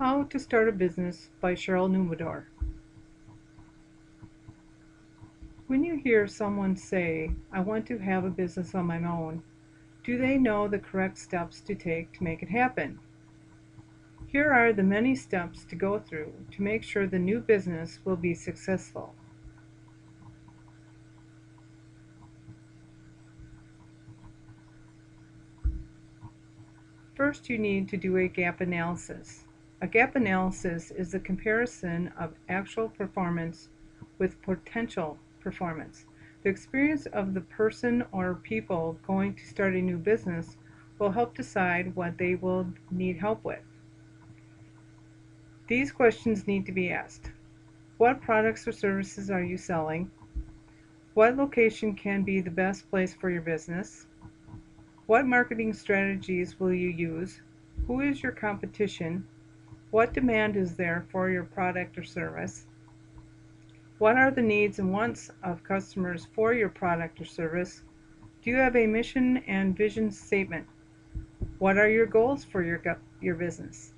How to Start a Business by Cheryl Numidor. When you hear someone say, I want to have a business on my own, do they know the correct steps to take to make it happen? Here are the many steps to go through to make sure the new business will be successful. First, you need to do a gap analysis. A gap analysis is the comparison of actual performance with potential performance. The experience of the person or people going to start a new business will help decide what they will need help with. These questions need to be asked. What products or services are you selling? What location can be the best place for your business? What marketing strategies will you use? Who is your competition? What demand is there for your product or service? What are the needs and wants of customers for your product or service? Do you have a mission and vision statement? What are your goals for your business?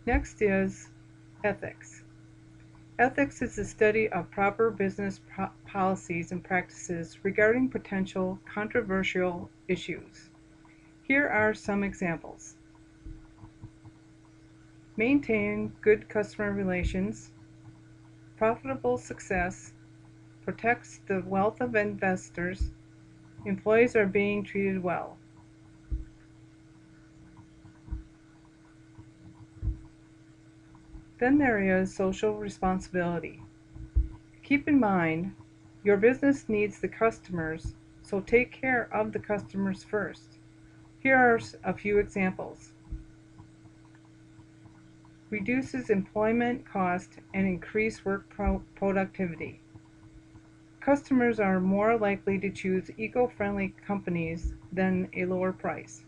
Next is ethics. Ethics is the study of proper business policies and practices regarding potential controversial issues. Here are some examples. Maintain good customer relations, profitable success, protects the wealth of investors, employees are being treated well. Then there is social responsibility. Keep in mind, your business needs the customers, so take care of the customers first. Here are a few examples. Reduces employment cost and increase work productivity. Customers are more likely to choose eco-friendly companies than a lower price.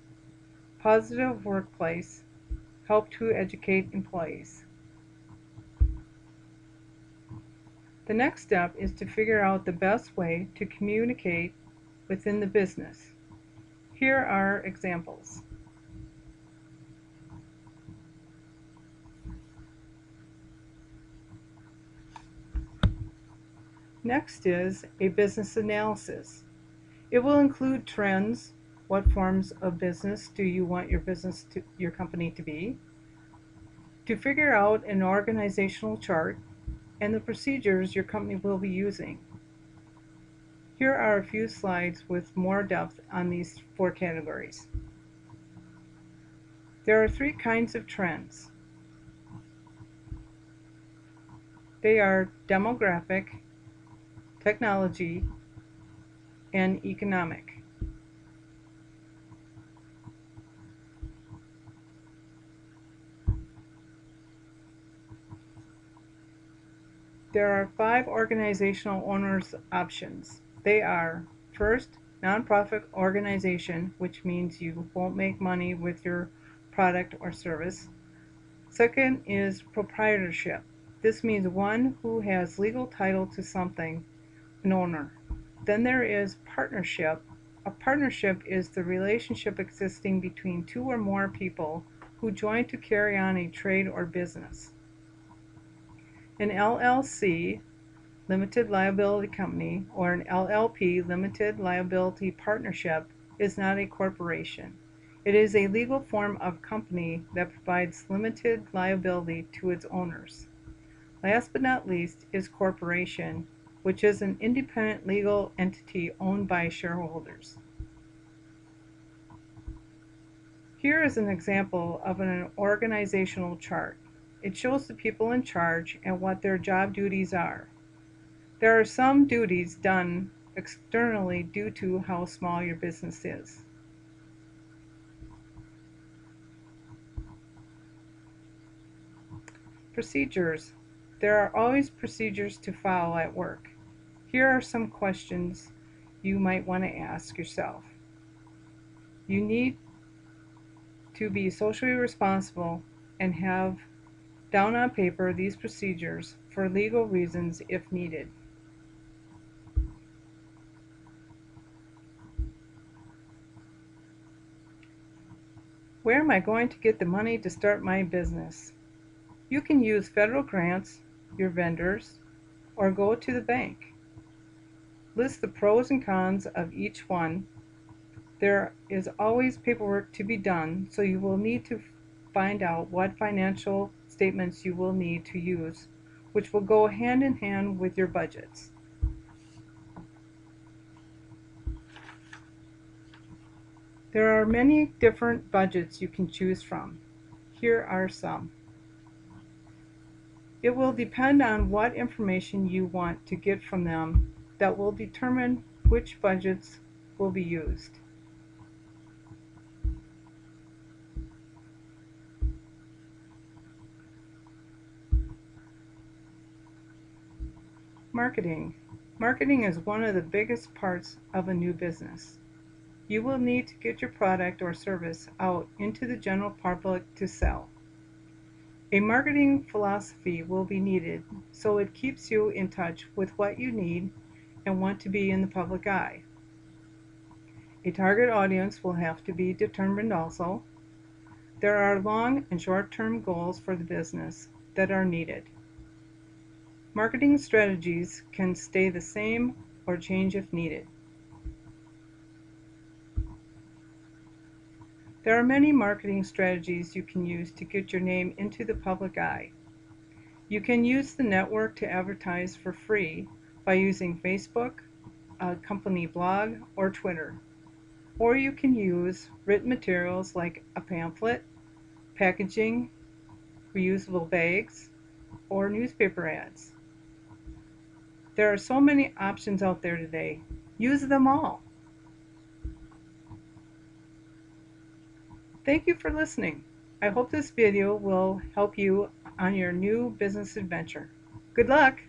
Positive workplace. Help to educate employees. The next step is to figure out the best way to communicate within the business. Here are examples. Next is a business analysis. It will include trends. What forms of business do you want your company to be? To figure out an organizational chart and the procedures your company will be using. Here are a few slides with more depth on these 4 categories. There are 3 kinds of trends. They are demographic, technology, and economic. There are 5 organizational owners options. They are, first, nonprofit organization, which means you won't make money with your product or service. Second is proprietorship. This means one who has legal title to something, an owner. Then there is partnership. A partnership is the relationship existing between 2 or more people who join to carry on a trade or business. An LLC, limited liability company, or an LLP, limited liability partnership, is not a corporation. It is a legal form of company that provides limited liability to its owners. Last but not least is corporation, which is an independent legal entity owned by shareholders. Here is an example of an organizational chart. It shows the people in charge and what their job duties are. There are some duties done externally due to how small your business is. Procedures. There are always procedures to follow at work. Here are some questions you might want to ask yourself. You need to be socially responsible and have down on paper these procedures for legal reasons if needed. Where am I going to get the money to start my business? You can use federal grants, your vendors, or go to the bank. List the pros and cons of each one. There is always paperwork to be done, so you will need to find out what financial statements you will need to use, which will go hand in hand with your budgets. There are many different budgets you can choose from. Here are some. It will depend on what information you want to get from them that will determine which budgets will be used. Marketing. Marketing is one of the biggest parts of a new business. You will need to get your product or service out into the general public to sell. A marketing philosophy will be needed so it keeps you in touch with what you need and want to be in the public eye. A target audience will have to be determined also. There are long and short-term goals for the business that are needed. Marketing strategies can stay the same or change if needed. There are many marketing strategies you can use to get your name into the public eye. You can use the network to advertise for free by using Facebook, a company blog, or Twitter. Or you can use written materials like a pamphlet, packaging, reusable bags, or newspaper ads. There are so many options out there today. Use them all. Thank you for listening. I hope this video will help you on your new business adventure. Good luck!